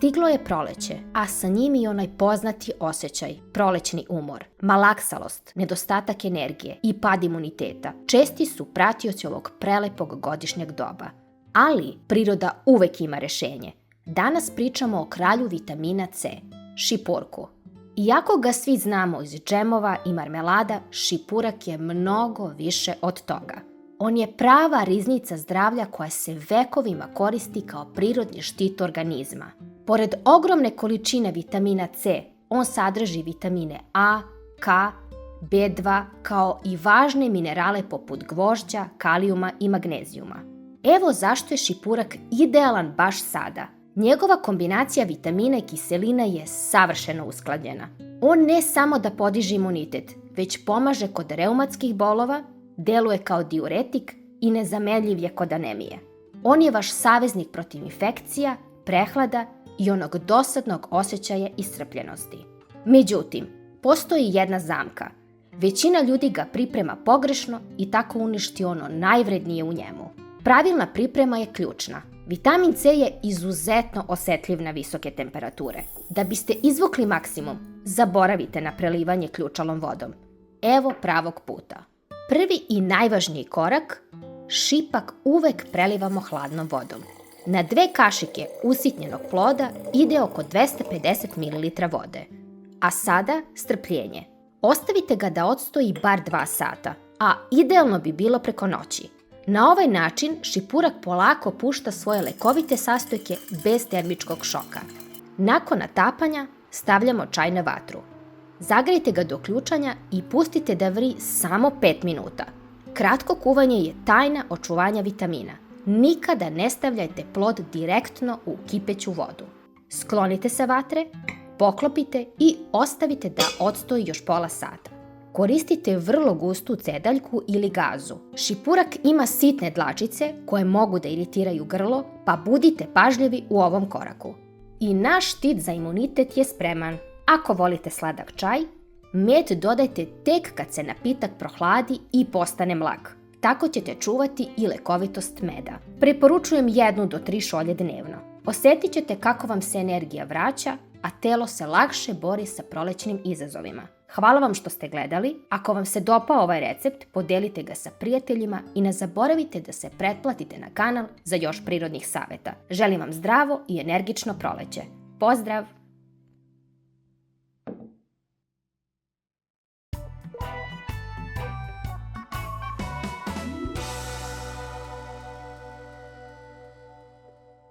Stiglo je proleće, a sa njim i onaj poznati osjećaj, prolećni umor, malaksalost, nedostatak energije i pad imuniteta česti su pratioci ovog prelepog godišnjeg doba. Ali priroda uvek ima rešenje. Danas pričamo o kralju vitamina C, šipurku. Iako ga svi znamo iz džemova i marmelada, šipurak je mnogo više od toga. On je prava riznica zdravlja koja se vekovima koristi kao prirodni štit organizma. Pored ogromne količine vitamina C, on sadrži vitamine A, K, B2, kao i važne minerale poput gvožđa, kalijuma i magnezijuma. Evo zašto je šipurak idealan baš sada. Njegova kombinacija vitamina i kiselina je savršeno uskladljena. On ne samo da podiže imunitet, već pomaže kod reumatskih bolova, deluje kao diuretik i nezamenljiv je kod anemije. On je vaš saveznik protiv infekcija, prehlada i onog dosadnog osjećaja iscrpljenosti. Međutim, postoji jedna zamka. Većina ljudi ga priprema pogrešno i tako uništi ono najvrednije u njemu. Pravilna priprema je ključna. Vitamin C je izuzetno osetljiv na visoke temperature. Da biste izvukli maksimum, zaboravite na prelivanje ključalom vodom. Evo pravog puta. Prvi i najvažniji korak, šipak uvek prelivamo hladnom vodom. Na 2 kašike usitnjenog ploda ide oko 250 ml vode. A sada strpljenje. Ostavite ga da odstoji bar 2 sata, a idealno bi bilo preko noći. Na ovaj način šipurak polako pušta svoje lekovite sastojke bez termičkog šoka. Nakon natapanja stavljamo čaj na vatru. Zagrejte ga do ključanja i pustite da vri samo 5 minuta. Kratko kuvanje je tajna očuvanja vitamina. Nikada ne stavljajte plod direktno u kipeću vodu. Sklonite sa vatre, poklopite i ostavite da odstoji još pola sata. Koristite vrlo gustu cedaljku ili gazu. Šipurak ima sitne dlačice koje mogu da iritiraju grlo, pa budite pažljivi u ovom koraku. I naš štit za imunitet je spreman. Ako volite sladak čaj, med dodajte tek kad se napitak prohladi i postane mlak. Tako ćete čuvati i lekovitost meda. Preporučujem 1 do 3 šolje dnevno. Osetit ćete kako vam se energija vraća, a telo se lakše bori sa prolećnim izazovima. Hvala vam što ste gledali. Ako vam se dopao ovaj recept, podelite ga sa prijateljima i ne zaboravite da se pretplatite na kanal za još prirodnih saveta. Želim vam zdravo i energično proleće. Pozdrav!